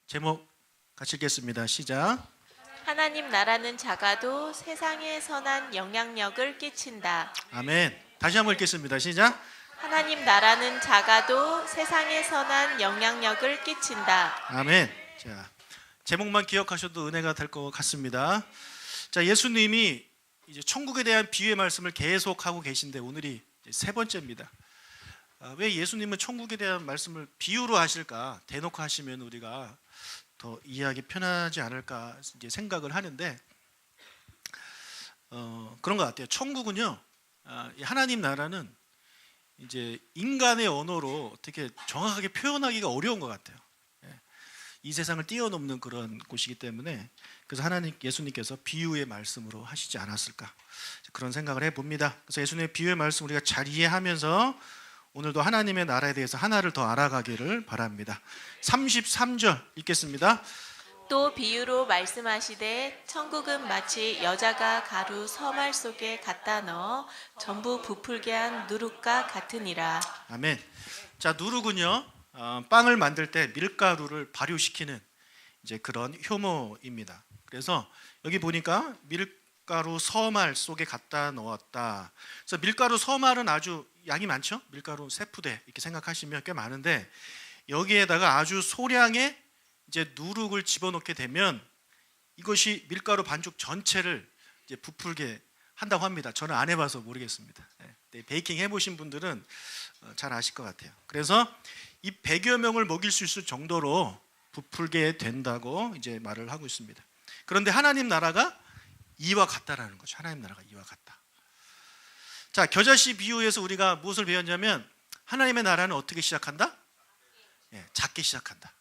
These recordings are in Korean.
제목 같이 읽겠습니다. 시작. 하나님 나라는 작아도 세상에 선한 영향력을 끼친다. 아멘. 다시 한번 읽겠습니다. 시작. 하나님 나라는 작아도 세상에 선한 영향력을 끼친다. 아멘. 자, 제목만 기억하셔도 은혜가 될 것 같습니다. 자, 예수님이 이제 천국에 대한 비유의 말씀을 계속하고 계신데 오늘이 세 번째입니다. 왜 예수님은 천국에 대한 말씀을 비유로 하실까? 대놓고 하시면 우리가 더 이해하기 편하지 않을까 이제 생각을 하는데 그런 것 같아요. 천국은요, 하나님 나라는 이제 인간의 언어로 어떻게 정확하게 표현하기가 어려운 것 같아요. 이 세상을 뛰어넘는 그런 곳이기 때문에 그래서 하나님 예수님께서 비유의 말씀으로 하시지 않았을까 그런 생각을 해봅니다. 그래서 예수님의 비유의 말씀 우리가 잘 이해하면서 오늘도 하나님의 나라에 대해서 하나를 더 알아가기를 바랍니다. 33절 읽겠습니다. 또 비유로 말씀하시되 천국은 마치 여자가 가루 서말 속에 갖다 넣어 전부 부풀게 한 누룩과 같으니라. 아멘. 자, 누룩은요, 빵을 만들 때 밀가루를 발효시키는 이제 그런 효모입니다. 그래서 여기 보니까 밀가루 서말 속에 갖다 넣었다. 그래서 밀가루 서말은 아주 양이 많죠. 밀가루 세 푸대 이렇게 생각하시면 꽤 많은데 여기에다가 아주 소량의 이제 누룩을 집어넣게 되면 이것이 밀가루 반죽 전체를 이제 부풀게 한다고 합니다. 저는 안 해봐서 모르겠습니다. 베이킹 해보신 분들은 잘 아실 것 같아요. 그래서 이 100여 명을 먹일 수 있을 정도로 부풀게 된다고 이제 말을 하고 있습니다. 그런데 하나님 나라가 이와 같다라는 거죠. 하나님 나라가 이와 같다. 자, 겨자씨 비유에서 우리가 무엇을 배웠냐면 하나님의 나라는 어떻게 시작한다? 작게 시작한다.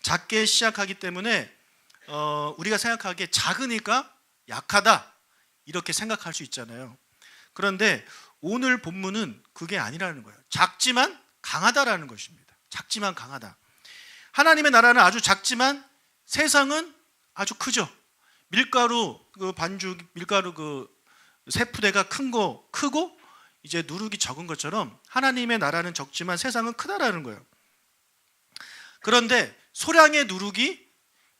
작게 시작하기 때문에 우리가 생각하기에 작으니까 약하다 이렇게 생각할 수 있잖아요. 그런데 오늘 본문은 그게 아니라는 거예요. 작지만 강하다라는 것입니다. 작지만 강하다. 하나님의 나라는 아주 작지만 세상은 아주 크죠. 밀가루 그 반죽 밀가루 그 세 푸대가 크고 이제 누룩이 적은 것처럼 하나님의 나라는 적지만 세상은 크다라는 거예요. 그런데 소량의 누룩이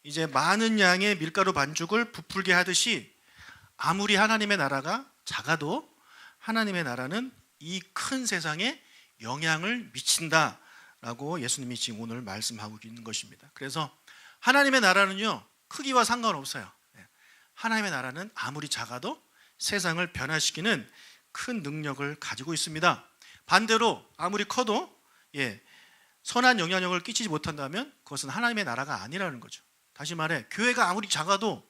이제 많은 양의 밀가루 반죽을 부풀게 하듯이 아무리 하나님의 나라가 작아도 하나님의 나라는 이 큰 세상에 영향을 미친다라고 예수님이 지금 오늘 말씀하고 있는 것입니다. 그래서 하나님의 나라는요, 크기와 상관없어요. 하나님의 나라는 아무리 작아도 세상을 변화시키는 큰 능력을 가지고 있습니다. 반대로 아무리 커도 선한 영향력을 끼치지 못한다면 그것은 하나님의 나라가 아니라는 거죠. 다시 말해 교회가 아무리 작아도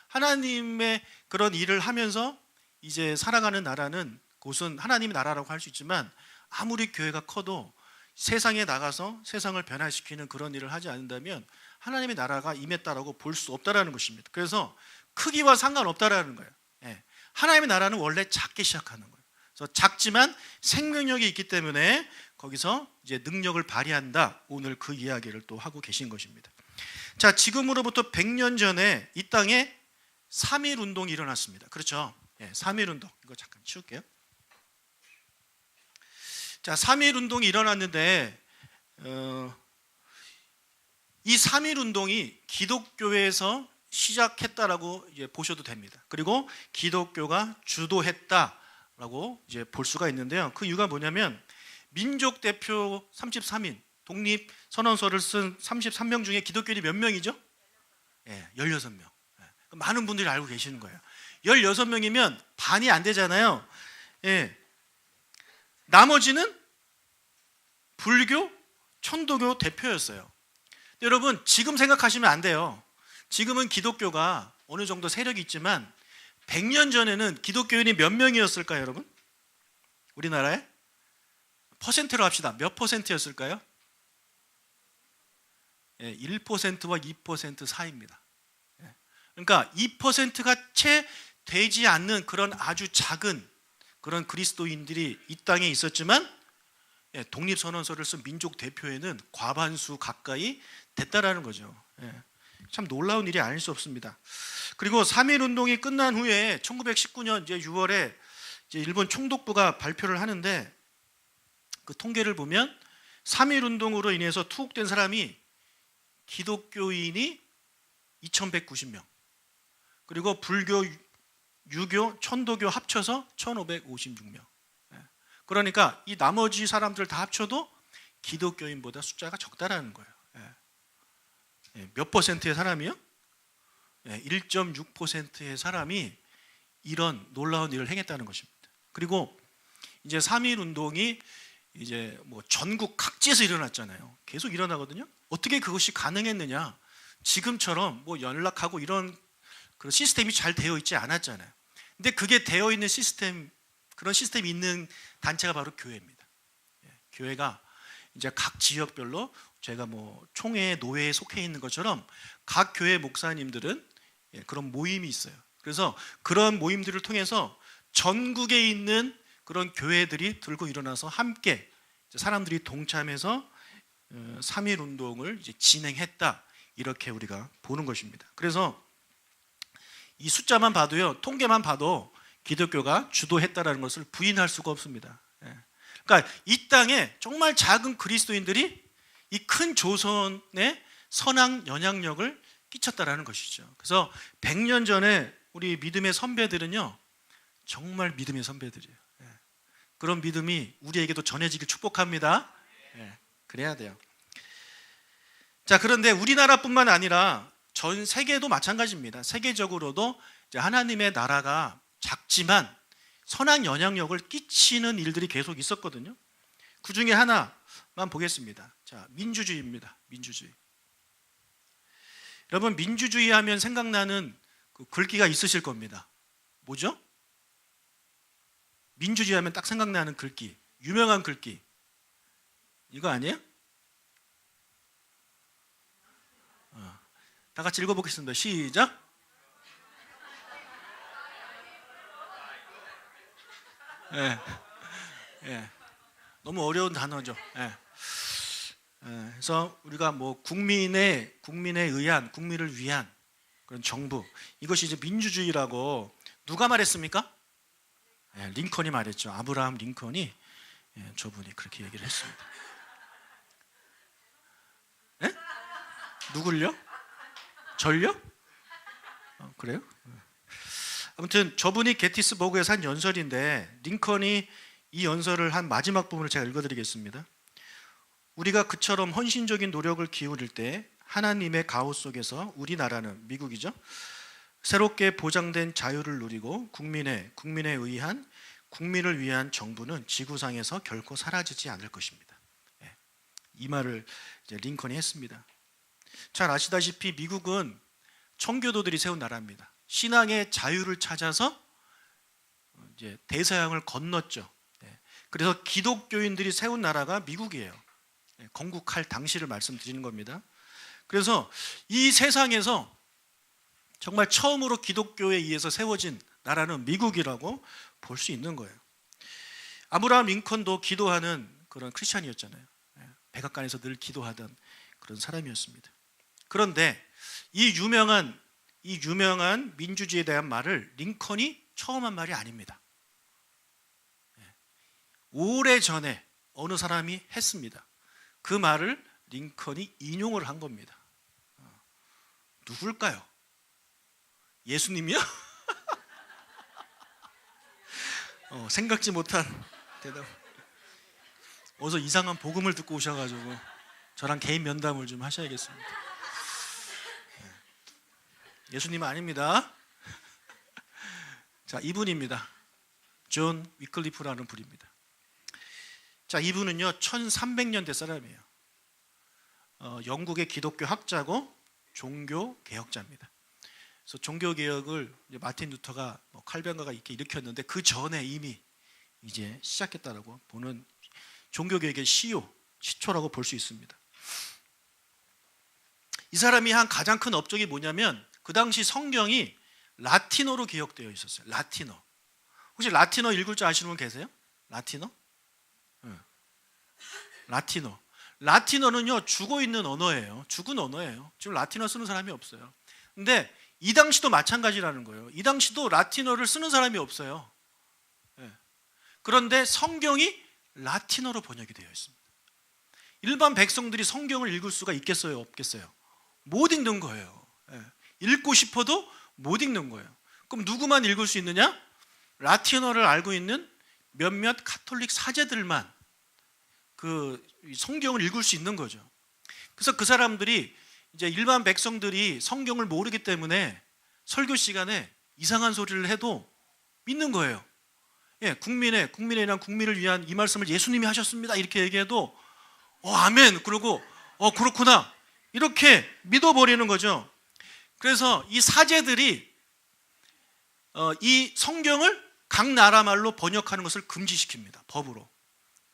하나님의 그런 일을 하면서 이제 살아가는 나라는 그것은 하나님의 나라라고 할 수 있지만 아무리 교회가 커도 세상에 나가서 세상을 변화시키는 그런 일을 하지 않는다면 하나님의 나라가 임했다라고 볼 수 없다라는 것입니다. 그래서 크기와 상관없다라는 거예요. 하나님의 나라는 원래 작게 시작하는 거예요. 그래서 작지만 생명력이 있기 때문에 거기서 이제 능력을 발휘한다. 오늘 그 이야기를 또 하고 계신 것입니다. 자, 지금으로부터 100년 전에 이 땅에 3.1 운동이 일어났습니다. 그렇죠? 3.1 운동. 이거 잠깐 치울게요. 자, 3.1 운동이 일어났는데 이 3.1 운동이 기독교에서 시작했다라고 이제 보셔도 됩니다. 그리고 기독교가 주도했다라고 이제 볼 수가 있는데요. 그 이유가 뭐냐면 민족 대표 33인 독립 선언서를 쓴 33명 중에 기독교인이 몇 명이죠? 16명. 많은 분들이 알고 계시는 거예요. 16명이면 반이 안 되잖아요. 나머지는 불교, 천도교 대표였어요. 여러분, 지금 생각하시면 안 돼요. 지금은 기독교가 어느 정도 세력이 있지만 100년 전에는 기독교인이 몇 명이었을까요, 여러분? 우리나라에? 퍼센트로 합시다. 몇 퍼센트였을까요? 1%와 2% 사이입니다. 그러니까 2%가 채 되지 않는 그런 아주 작은 그런 그리스도인들이 이 땅에 있었지만 독립선언서를 쓴 민족 대표에는 과반수 가까이 됐다라는 거죠. 참 놀라운 일이 아닐 수 없습니다. 그리고 3.1 운동이 끝난 후에 1919년 이제 6월에 이제 일본 총독부가 발표를 하는데 그 통계를 보면 3.1 운동으로 인해서 투옥된 사람이 기독교인이 2190명, 그리고 불교, 유교, 천도교 합쳐서 1556명. 그러니까 이 나머지 사람들 다 합쳐도 기독교인보다 숫자가 적다라는 거예요. 몇 퍼센트의 사람이요? 1.6%의 사람이 이런 놀라운 일을 행했다는 것입니다. 그리고 이제 3.1 운동이 이제 뭐 전국 각지에서 일어났잖아요. 계속 일어나거든요. 어떻게 그것이 가능했느냐? 지금처럼 뭐 연락하고 이런 그런 시스템이 잘 되어 있지 않았잖아요. 근데 그게 되어 있는 시스템, 그런 시스템이 있는 단체가 바로 교회입니다. 교회가 이제 각 지역별로 제가 뭐 총회, 노회에 속해 있는 것처럼 각 교회 목사님들은 그런 모임이 있어요. 그래서 그런 모임들을 통해서 전국에 있는 그런 교회들이 들고 일어나서 함께 사람들이 동참해서 3.1 운동을 이제 진행했다, 이렇게 우리가 보는 것입니다. 그래서 이 숫자만 봐도요, 통계만 봐도 기독교가 주도했다라는 것을 부인할 수가 없습니다. 그러니까 이 땅에 정말 작은 그리스도인들이 이 큰 조선에 선한 영향력을 끼쳤다라는 것이죠. 그래서 100년 전에 우리 믿음의 선배들은요, 정말 믿음의 선배들이에요. 그런 믿음이 우리에게도 전해지길 축복합니다. 그래야 돼요. 자, 그런데 우리나라뿐만 아니라 전 세계도 마찬가지입니다. 세계적으로도 이제 하나님의 나라가 작지만 선한 영향력을 끼치는 일들이 계속 있었거든요. 그 중에 하나만 보겠습니다. 자, 민주주의입니다. 민주주의. 여러분, 민주주의 하면 생각나는 그 글귀가 있으실 겁니다. 뭐죠? 민주주의 하면 딱 생각나는 글귀, 유명한 글귀, 이거 아니에요? 다 같이 읽어보겠습니다. 시작. 너무 어려운 단어죠. 그래서 우리가 뭐 국민에 의한, 국민을 위한 그런 정부, 이것이 이제 민주주의라고 누가 말했습니까? 링컨이 말했죠. 아브라함 링컨이, 저분이 그렇게 얘기를 했습니다. 누굴요? 절요? 그래요? 아무튼 저분이 게티스버그에서 한 연설인데, 링컨이 이 연설을 한 마지막 부분을 제가 읽어드리겠습니다. 우리가 그처럼 헌신적인 노력을 기울일 때 하나님의 가호 속에서 우리나라는, 미국이죠, 새롭게 보장된 자유를 누리고 국민에 의한, 국민을 위한 정부는 지구상에서 결코 사라지지 않을 것입니다. 이 말을 이제 링컨이 했습니다. 잘 아시다시피 미국은 청교도들이 세운 나라입니다. 신앙의 자유를 찾아서 이제 대서양을 건넜죠. 그래서 기독교인들이 세운 나라가 미국이에요. 건국할 당시를 말씀드리는 겁니다. 그래서 이 세상에서 정말 처음으로 기독교에 의해서 세워진 나라는 미국이라고 볼 수 있는 거예요. 아브라함 링컨도 기도하는 그런 크리스찬이었잖아요. 백악관에서 늘 기도하던 그런 사람이었습니다. 그런데 이 유명한 민주주의에 대한 말을 링컨이 처음 한 말이 아닙니다. 오래전에 어느 사람이 했습니다. 그 말을 링컨이 인용을 한 겁니다. 누굴까요? 예수님이요? 생각지 못한 대답. 어디서 이상한 복음을 듣고 오셔가지고 저랑 개인 면담을 좀 하셔야겠습니다. 예수님은 아닙니다. 자, 이분입니다. 존 위클리프라는 분입니다. 자, 이분은요 1300년대 사람이에요. 영국의 기독교 학자고 종교 개혁자입니다. 그래서 종교 개혁을 마틴 루터가 칼뱅가가 이렇게 일으켰는데 그 전에 이미 이제 시작했다라고 보는 종교 개혁의 시초라고 볼 수 있습니다. 이 사람이 한 가장 큰 업적이 뭐냐면 그 당시 성경이 라틴어로 기억되어 있었어요. 라틴어. 혹시 라틴어 읽을 줄 아시는 분 계세요? 라틴어? 라틴어. 라틴어는요 죽어 있는 언어예요. 죽은 언어예요. 지금 라틴어 쓰는 사람이 없어요. 근데 이 당시도 마찬가지라는 거예요. 이 당시도 라틴어를 쓰는 사람이 없어요. 그런데 성경이 라틴어로 번역이 되어 있습니다. 일반 백성들이 성경을 읽을 수가 있겠어요? 없겠어요? 못 읽는 거예요. 읽고 싶어도 못 읽는 거예요. 그럼 누구만 읽을 수 있느냐? 라틴어를 알고 있는 몇몇 가톨릭 사제들만 그 성경을 읽을 수 있는 거죠. 그래서 그 사람들이 이제 일반 백성들이 성경을 모르기 때문에 설교 시간에 이상한 소리를 해도 믿는 거예요. 국민이란 국민을 위한 이 말씀을 예수님이 하셨습니다. 이렇게 얘기해도 아멘. 그러고 그렇구나. 이렇게 믿어버리는 거죠. 그래서 이 사제들이 이 성경을 각 나라 말로 번역하는 것을 금지시킵니다. 법으로.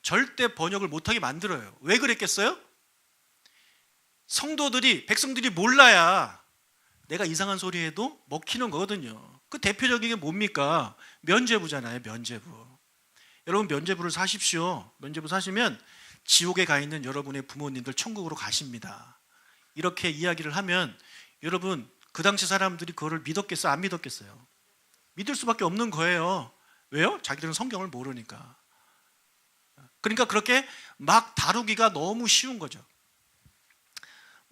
절대 번역을 못하게 만들어요. 왜 그랬겠어요? 성도들이, 백성들이 몰라야 내가 이상한 소리 해도 먹히는 거거든요. 그 대표적인 게 뭡니까? 면죄부잖아요. 면죄부. 여러분 면죄부를 사십시오. 면죄부 사시면 지옥에 가 있는 여러분의 부모님들 천국으로 가십니다. 이렇게 이야기를 하면 여러분 그 당시 사람들이 그거를 믿었겠어요? 안 믿었겠어요? 믿을 수밖에 없는 거예요. 왜요? 자기들은 성경을 모르니까. 그러니까 그렇게 막 다루기가 너무 쉬운 거죠.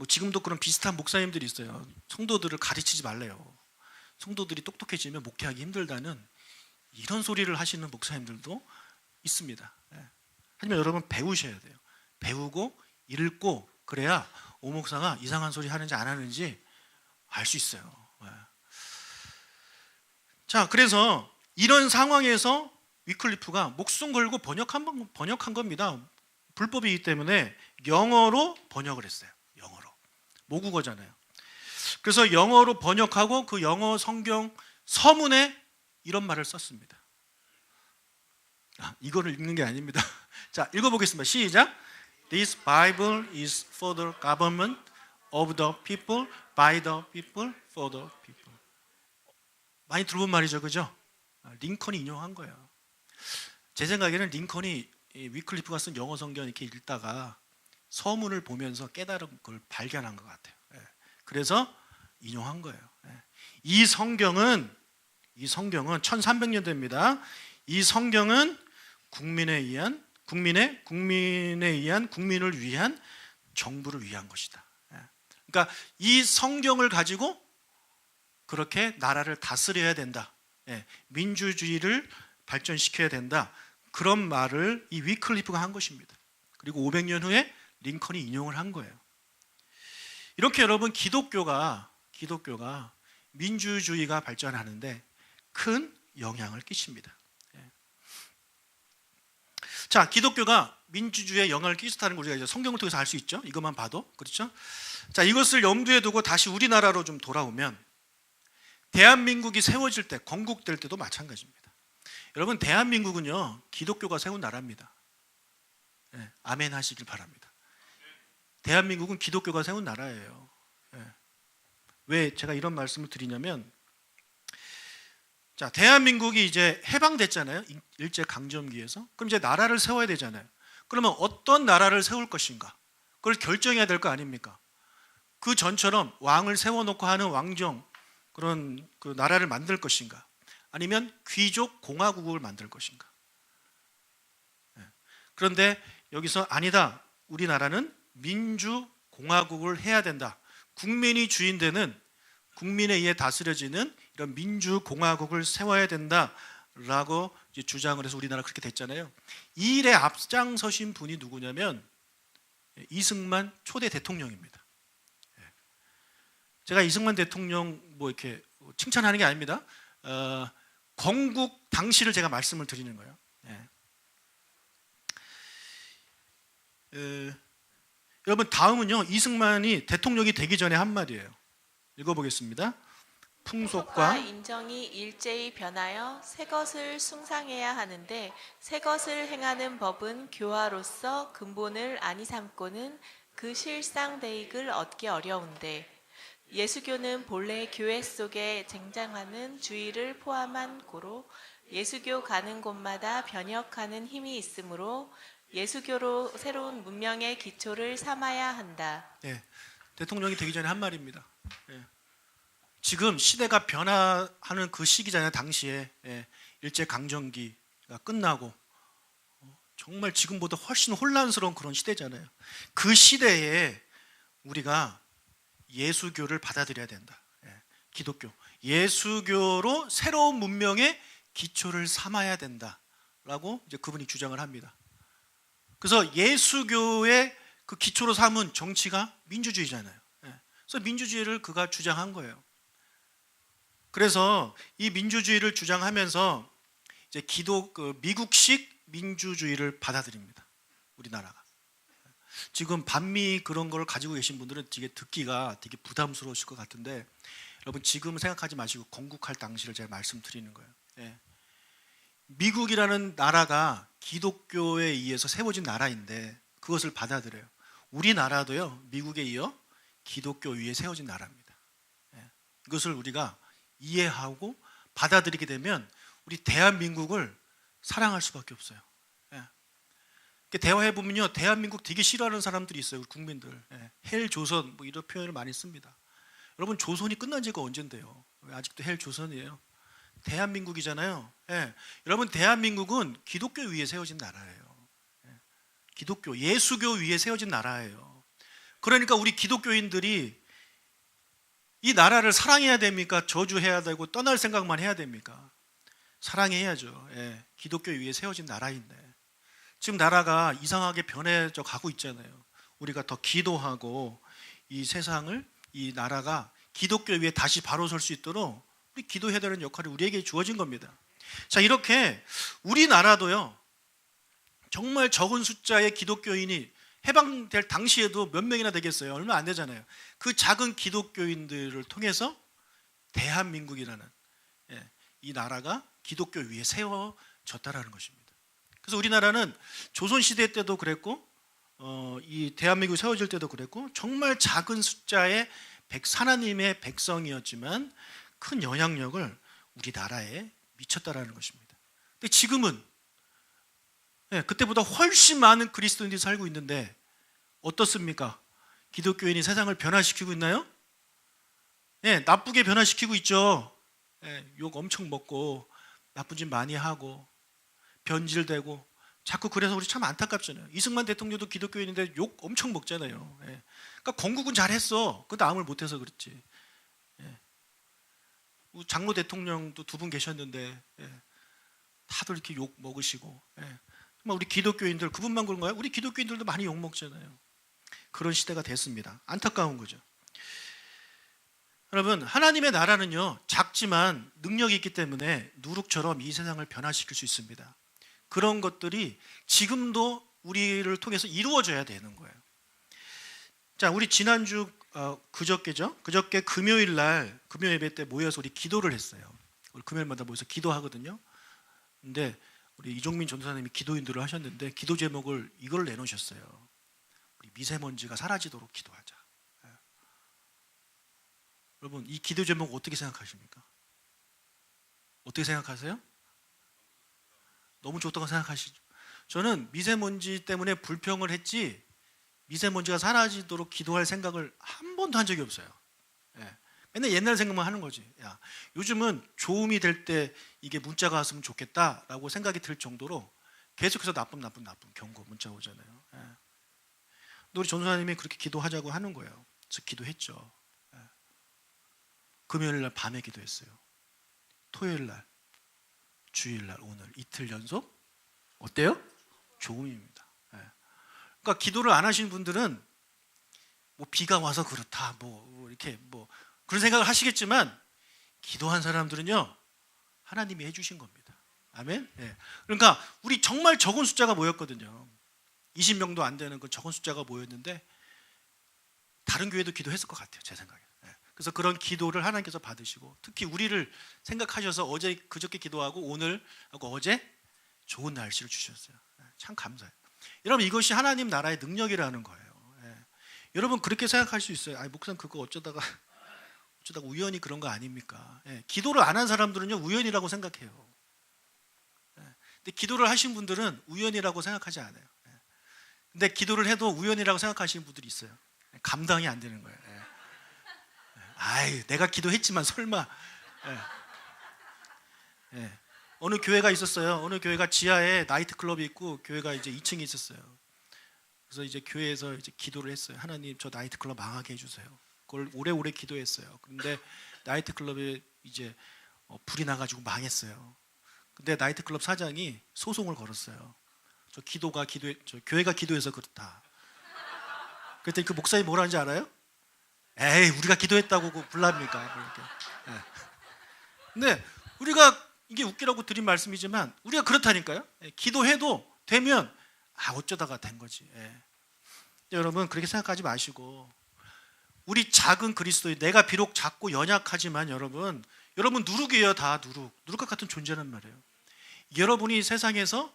지금도 그런 비슷한 목사님들이 있어요. 성도들을 가르치지 말래요. 성도들이 똑똑해지면 목회하기 힘들다는 이런 소리를 하시는 목사님들도 있습니다. 하지만 여러분 배우셔야 돼요. 배우고 읽고 그래야 오 목사가 이상한 소리 하는지 안 하는지 알 수 있어요. 자, 그래서 이런 상황에서 위클리프가 목숨 걸고 번역한 겁니다. 불법이기 때문에 영어로 번역을 했어요. 영어로. 모국어잖아요. 그래서 영어로 번역하고 그 영어 성경 서문에 이런 말을 썼습니다. 이거를 읽는 게 아닙니다. 자, 읽어보겠습니다. 시작. This Bible is for the government of the people, by the people, for the people. 많이 들어본 말이죠, 그죠? 링컨이 인용한 거예요. 제 생각에는 링컨이 위클리프가 쓴 영어 성경 이렇게 읽다가 서문을 보면서 깨달은 걸 발견한 것 같아요. 그래서 인용한 거예요. 이 성경은 1300년대입니다. 이 성경은 국민에 의한 국민을 위한 정부를 위한 것이다. 그러니까 이 성경을 가지고 그렇게 나라를 다스려야 된다. 민주주의를 발전시켜야 된다. 그런 말을 이 위클리프가 한 것입니다. 그리고 500년 후에 링컨이 인용을 한 거예요. 이렇게 여러분 기독교가 민주주의가 발전하는데 큰 영향을 끼칩니다. 자, 기독교가 민주주의에 영향을 끼쳤다는 걸 우리가 이제 성경을 통해서 알 수 있죠. 이것만 봐도 그렇죠. 자, 이것을 염두에 두고 다시 우리나라로 좀 돌아오면 대한민국이 세워질 때, 건국될 때도 마찬가지입니다. 여러분, 대한민국은요 기독교가 세운 나라입니다. 아멘 하시길 바랍니다. 대한민국은 기독교가 세운 나라예요. 왜 제가 이런 말씀을 드리냐면, 자, 대한민국이 이제 해방됐잖아요. 일제 강점기에서. 그럼 이제 나라를 세워야 되잖아요. 그러면 어떤 나라를 세울 것인가? 그걸 결정해야 될 거 아닙니까? 그 전처럼 왕을 세워놓고 하는 왕정 그런 그 나라를 만들 것인가? 아니면 귀족 공화국을 만들 것인가? 그런데 여기서 아니다. 우리나라는 민주공화국을 해야 된다. 국민이 주인되는, 국민에 의해 다스려지는 이런 민주공화국을 세워야 된다라고 이제 주장을 해서 우리나라가 그렇게 됐잖아요. 이 일에 앞장서신 분이 누구냐면 이승만 초대 대통령입니다. 제가 이승만 대통령 뭐 이렇게 칭찬하는 게 아닙니다. 건국 당시를 제가 말씀을 드리는 거예요. 여러분, 다음은요 이승만이 대통령이 되기 전에 한 말이에요. 읽어보겠습니다. 풍속과 인정이 일제히 변하여 새 것을 숭상해야 하는데 새 것을 행하는 법은 교화로서 근본을 아니 삼고는 그 실상 대익을 얻기 어려운데, 예수교는 본래 교회 속에 쟁장하는 주의를 포함한 고로 예수교 가는 곳마다 변혁하는 힘이 있으므로 예수교로 새로운 문명의 기초를 삼아야 한다. 대통령이 되기 전에 한 말입니다. 지금 시대가 변화하는 그 시기잖아요. 당시에 일제 강점기가 끝나고 정말 지금보다 훨씬 혼란스러운 그런 시대잖아요. 그 시대에 우리가 예수교를 받아들여야 된다. 기독교, 예수교로 새로운 문명의 기초를 삼아야 된다라고 이제 그분이 주장을 합니다. 그래서 예수교의 그 기초로 삼은 정치가 민주주의잖아요. 그래서 민주주의를 그가 주장한 거예요. 그래서 이 민주주의를 주장하면서 이제 미국식 민주주의를 받아들입니다. 우리나라가. 지금 반미 그런 걸 가지고 계신 분들은 되게 듣기가 되게 부담스러우실 것 같은데, 여러분 지금 생각하지 마시고 건국할 당시를 제가 말씀드리는 거예요. 미국이라는 나라가 기독교에 의해서 세워진 나라인데 그것을 받아들여요. 우리나라도요, 미국에 이어 기독교 위에 세워진 나라입니다. 이것을 우리가 이해하고 받아들이게 되면 우리 대한민국을 사랑할 수밖에 없어요. 대화해 보면요, 대한민국 되게 싫어하는 사람들이 있어요. 우리 국민들. 헬 조선 뭐 이런 표현을 많이 씁니다. 여러분 조선이 끝난 지가 언젠데요? 왜 아직도 헬 조선이에요? 대한민국이잖아요. 여러분 대한민국은 기독교 위에 세워진 나라예요. 기독교, 예수교 위에 세워진 나라예요. 그러니까 우리 기독교인들이 이 나라를 사랑해야 됩니까? 저주해야 되고 떠날 생각만 해야 됩니까? 사랑해야죠. 기독교 위에 세워진 나라인데 지금 나라가 이상하게 변해져 가고 있잖아요. 우리가 더 기도하고 이 세상을, 이 나라가 기독교 위에 다시 바로 설 수 있도록 우리 기도해야 되는 역할이 우리에게 주어진 겁니다. 자, 이렇게 우리나라도요, 정말 적은 숫자의 기독교인이 해방될 당시에도 몇 명이나 되겠어요? 얼마 안 되잖아요. 그 작은 기독교인들을 통해서 대한민국이라는 이 나라가 기독교 위에 세워졌다라는 것입니다. 그래서 우리나라는 조선시대 때도 그랬고 이 대한민국이 세워질 때도 그랬고 정말 작은 숫자의 하나님의 백성이었지만 큰 영향력을 우리나라에 미쳤다라는 것입니다. 근데 지금은 그때보다 훨씬 많은 그리스도인들이 살고 있는데 어떻습니까? 기독교인이 세상을 변화시키고 있나요? 나쁘게 변화시키고 있죠. 욕 엄청 먹고 나쁜 짓 많이 하고 변질되고 자꾸. 그래서 우리 참 안타깝잖아요. 이승만 대통령도 기독교인인데 욕 엄청 먹잖아요. 그러니까 건국은 잘했어. 그 다음을 못해서 그렇지. 장로 대통령도 2분 계셨는데 다들 이렇게 욕 먹으시고. 정말 우리 기독교인들 그분만 그런가요? 우리 기독교인들도 많이 욕 먹잖아요. 그런 시대가 됐습니다. 안타까운 거죠. 여러분, 하나님의 나라는요, 작지만 능력이 있기 때문에 누룩처럼 이 세상을 변화시킬 수 있습니다. 그런 것들이 지금도 우리를 통해서 이루어져야 되는 거예요. 자, 우리 지난주 그저께죠? 그저께 금요일 날 금요 예배 때 모여서 우리 기도를 했어요. 우리 금요일마다 모여서 기도하거든요. 근데 우리 이종민 전도사님이 기도인들을 하셨는데 기도 제목을 이걸 내놓으셨어요. 우리 미세먼지가 사라지도록 기도하자. 여러분, 이 기도 제목 어떻게 생각하십니까? 어떻게 생각하세요? 너무 좋다고 생각하시죠? 저는 미세먼지 때문에 불평을 했지 미세먼지가 사라지도록 기도할 생각을 한 번도 한 적이 없어요. 맨날 옛날 생각만 하는 거지. 요즘은 조음이 될 때 이게 문자가 왔으면 좋겠다라고 생각이 들 정도로 계속해서 나쁜 경고 문자 오잖아요. 근데 우리 전도사님이 그렇게 기도하자고 하는 거예요. 그래서 기도했죠. 금요일 날 밤에 기도했어요. 토요일 날, 주일 날, 오늘 이틀 연속 어때요? 조음입니다. 그러니까 기도를 안 하시는 분들은 뭐 비가 와서 그렇다, 뭐 이렇게 뭐 그런 생각을 하시겠지만 기도한 사람들은요 하나님이 해주신 겁니다. 아멘. 그러니까 우리 정말 적은 숫자가 모였거든요. 20명도 안 되는 그 적은 숫자가 모였는데 다른 교회도 기도했을 것 같아요, 제 생각에. 그래서 그런 기도를 하나님께서 받으시고 특히 우리를 생각하셔서 그저께 기도하고 오늘 하고 어제 좋은 날씨를 주셨어요. 참 감사해요. 여러분, 이것이 하나님 나라의 능력이라는 거예요. 여러분 그렇게 생각할 수 있어요. 목사님 그거 어쩌다가 우연히 그런 거 아닙니까? 기도를 안 한 사람들은요 우연이라고 생각해요. 근데 기도를 하신 분들은 우연이라고 생각하지 않아요. 근데 기도를 해도 우연이라고 생각하시는 분들이 있어요. 감당이 안 되는 거예요. 내가 기도했지만 설마. 어느 교회가 있었어요. 어느 교회가 지하에 나이트클럽이 있고 교회가 이제 2층에 있었어요. 그래서 이제 교회에서 이제 기도를 했어요. 하나님, 저 나이트클럽 망하게 해주세요. 그걸 오래오래 기도했어요. 그런데 나이트클럽에 이제 불이 나가지고 망했어요. 근데 나이트클럽 사장이 소송을 걸었어요. 저 교회가 기도해서 그렇다. 그랬더니 그 목사님이 뭐라는지 알아요? 에이, 우리가 기도했다고 그거 불납니까? 이렇게. 예. 근데 우리가 이게 웃기라고 드린 말씀이지만 우리가 그렇다니까요. 예, 기도해도 되면 어쩌다가 된 거지. 예. 여러분 그렇게 생각하지 마시고 우리 작은 그리스도인, 내가 비록 작고 연약하지만 여러분 누룩이에요. 다 누룩과 같은 존재란 말이에요. 여러분이 세상에서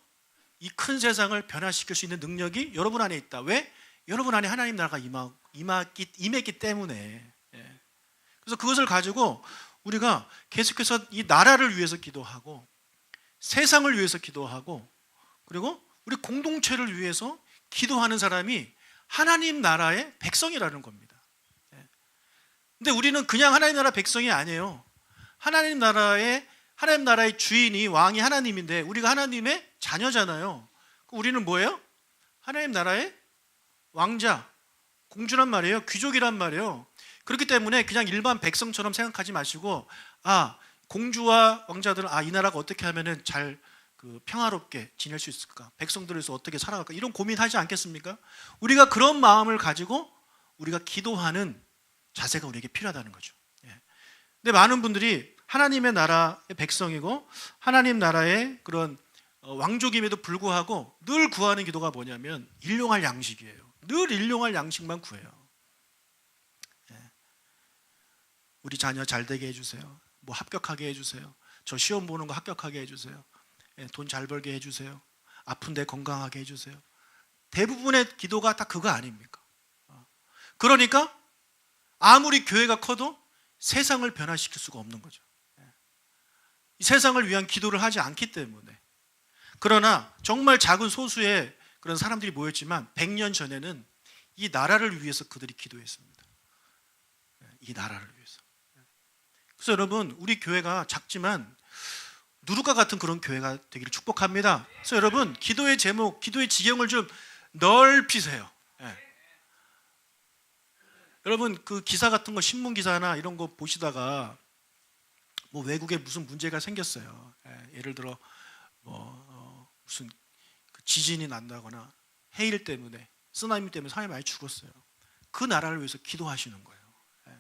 이 큰 세상을 변화시킬 수 있는 능력이 여러분 안에 있다. 왜? 여러분 안에 하나님 나라가 임했기 때문에. 예. 그래서 그것을 가지고 우리가 계속해서 이 나라를 위해서 기도하고 세상을 위해서 기도하고 그리고 우리 공동체를 위해서 기도하는 사람이 하나님 나라의 백성이라는 겁니다. 예. 근데 우리는 그냥 하나님 나라 백성이 아니에요. 하나님 나라의 주인이, 왕이 하나님인데 우리가 하나님의 자녀잖아요. 우리는 뭐예요? 하나님 나라의 왕자, 공주란 말이에요. 귀족이란 말이에요. 그렇기 때문에 그냥 일반 백성처럼 생각하지 마시고 공주와 왕자들은 이 나라가 어떻게 하면은 잘 평화롭게 지낼 수 있을까? 백성들에서 어떻게 살아갈까? 이런 고민하지 않겠습니까? 우리가 그런 마음을 가지고 우리가 기도하는 자세가 우리에게 필요하다는 거죠. 예. 근데 많은 분들이 하나님의 나라의 백성이고 하나님 나라의 그런 왕족임에도 불구하고 늘 구하는 기도가 뭐냐면 일용할 양식이에요. 늘 일용할 양식만 구해요. 예. 우리 자녀 잘 되게 해주세요. 뭐 합격하게 해주세요. 저 시험 보는 거 합격하게 해주세요. 예, 돈 잘 벌게 해주세요. 아픈데 건강하게 해주세요. 대부분의 기도가 다 그거 아닙니까? 그러니까 아무리 교회가 커도 세상을 변화시킬 수가 없는 거죠. 이 세상을 위한 기도를 하지 않기 때문에. 그러나 정말 작은 소수의 그런 사람들이 모였지만 100년 전에는 이 나라를 위해서 그들이 기도했습니다. 이 나라를 위해서. 그래서 여러분 우리 교회가 작지만 누룩과 같은 그런 교회가 되기를 축복합니다. 그래서 여러분 기도의 제목, 기도의 지경을 좀 넓히세요. 예. 여러분 그 기사 같은 거, 신문 기사나 이런 거 보시다가 뭐 외국에 무슨 문제가 생겼어요. 예. 예를 들어 무슨 지진이 난다거나 해일 때문에, 쓰나미 때문에 사람이 많이 죽었어요. 그 나라를 위해서 기도하시는 거예요. 예.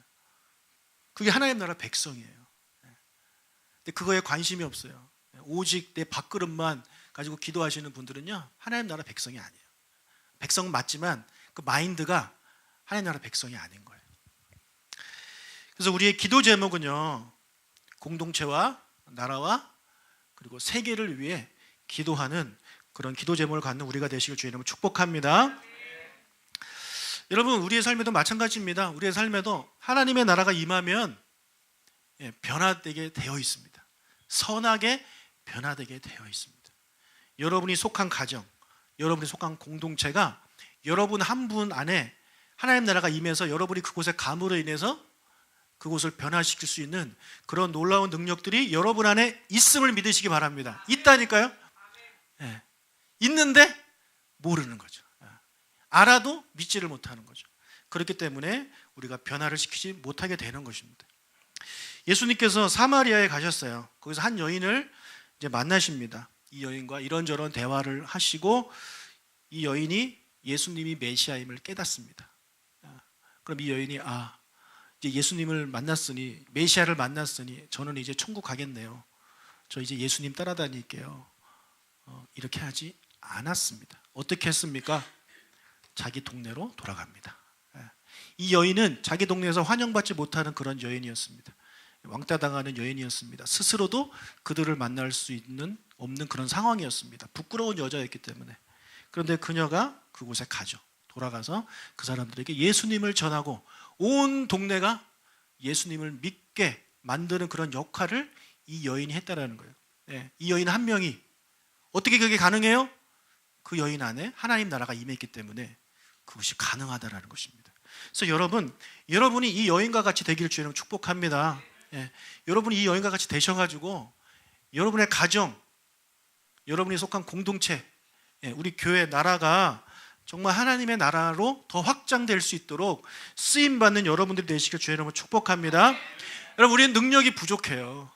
그게 하나님 나라 백성이에요. 근데 그거에 관심이 없어요. 오직 내 밥그릇만 가지고 기도하시는 분들은요 하나님 나라 백성이 아니에요. 백성은 맞지만 그 마인드가 하나님 나라 백성이 아닌 거예요. 그래서 우리의 기도 제목은요 공동체와 나라와 그리고 세계를 위해 기도하는 그런 기도 제목을 갖는 우리가 되시길 주의 이름으로 축복합니다. 여러분 우리의 삶에도 마찬가지입니다. 우리의 삶에도 하나님의 나라가 임하면 변화되게 되어 있습니다. 선하게 변화되게 되어 있습니다. 여러분이 속한 가정, 여러분이 속한 공동체가 여러분 한 분 안에 하나님 나라가 임해서 여러분이 그곳에 감으로 인해서 그곳을 변화시킬 수 있는 그런 놀라운 능력들이 여러분 안에 있음을 믿으시기 바랍니다. 있다니까요. 네. 있는데 모르는 거죠. 알아도 믿지를 못하는 거죠. 그렇기 때문에 우리가 변화를 시키지 못하게 되는 것입니다. 예수님께서 사마리아에 가셨어요. 거기서 한 여인을 이제 만나십니다. 이 여인과 이런저런 대화를 하시고 이 여인이 예수님이 메시아임을 깨닫습니다. 그럼 이 여인이 이제 예수님을 만났으니, 메시아를 만났으니 저는 이제 천국 가겠네요. 저 이제 예수님 따라다닐게요. 이렇게 하지 않았습니다. 어떻게 했습니까? 자기 동네로 돌아갑니다. 이 여인은 자기 동네에서 환영받지 못하는 그런 여인이었습니다. 왕따 당하는 여인이었습니다. 스스로도 그들을 만날 수 없는 그런 상황이었습니다. 부끄러운 여자였기 때문에. 그런데 그녀가 그곳에 가죠. 돌아가서 그 사람들에게 예수님을 전하고 온 동네가 예수님을 믿게 만드는 그런 역할을 이 여인이 했다라는 거예요. 이 여인 한 명이 어떻게 그게 가능해요? 그 여인 안에 하나님 나라가 임했기 때문에 그것이 가능하다라는 것입니다. 그래서 여러분이 이 여인과 같이 되기를 주님 축복합니다. 여러분이 이 여인과 같이 되셔가지고 여러분의 가정, 여러분이 속한 공동체, 우리 교회 나라가 정말 하나님의 나라로 더 확장될 수 있도록 쓰임받는 여러분들이 되시길 주의 이름으로 축복합니다. 여러분, 우리는 능력이 부족해요.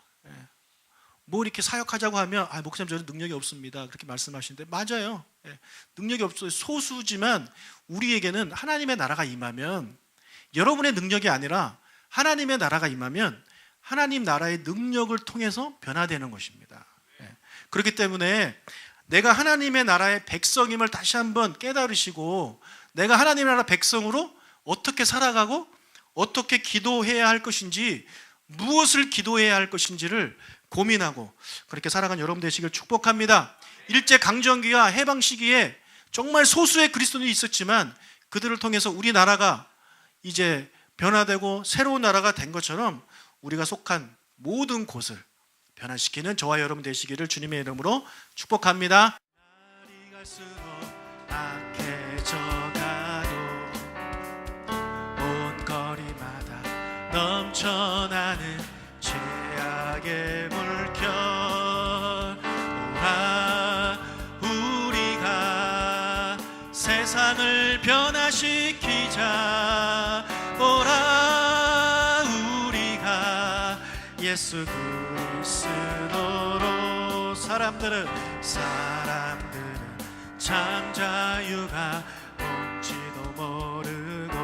뭐 이렇게 사역하자고 하면 목사님 저는 능력이 없습니다 그렇게 말씀하시는데 맞아요. 능력이 없어요. 소수지만 우리에게는 하나님의 나라가 임하면, 여러분의 능력이 아니라 하나님의 나라가 임하면 하나님 나라의 능력을 통해서 변화되는 것입니다. 그렇기 때문에 내가 하나님의 나라의 백성임을 다시 한번 깨달으시고, 내가 하나님의 나라 백성으로 어떻게 살아가고 어떻게 기도해야 할 것인지, 무엇을 기도해야 할 것인지를 고민하고 그렇게 살아간 여러분 되시길 축복합니다. 일제강점기와 해방 시기에 정말 소수의 그리스도인이 있었지만 그들을 통해서 우리나라가 이제 변화되고 새로운 나라가 된 것처럼 우리가 속한 모든 곳을 변화시키는 저와 여러분 되시기를 주님의 이름으로 축복합니다. 날이 갈수록 악해져가도 온 거리마다 넘쳐나는 죄악의 물결, 오라 우리가 세상을 변화시키자. 오라 우리가 예수 그리스도로. 사람들은 참 자유가 뭔지도 모르고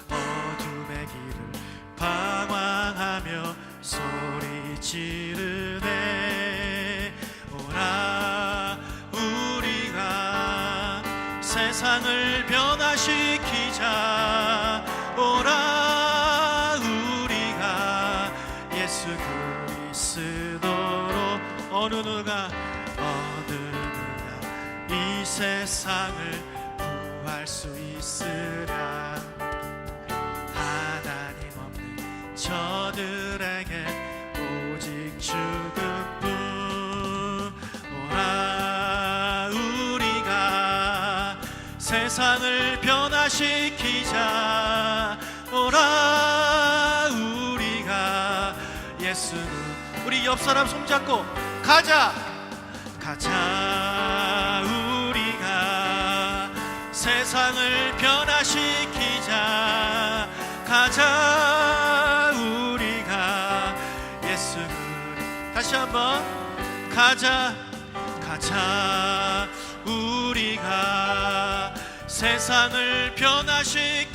어둠의 길을 방황하며 소리 지르네. 오라 우리가 세상을 변화시키자. 오라 우리가 예수 그리스도로. 어느 누가 이 세상을 구할 수 있으랴. 하나님 없는 저들에게 오직 죽음뿐. 오라 우리가 세상을 변화시키자. 오라 우리가 예수는. 우리 옆 사람 손잡고 가자 우리가 세상을 변화시키자. 가자 우리가 예수 그리스도. 다시 한번 가자 우리가 세상을 변화시키자.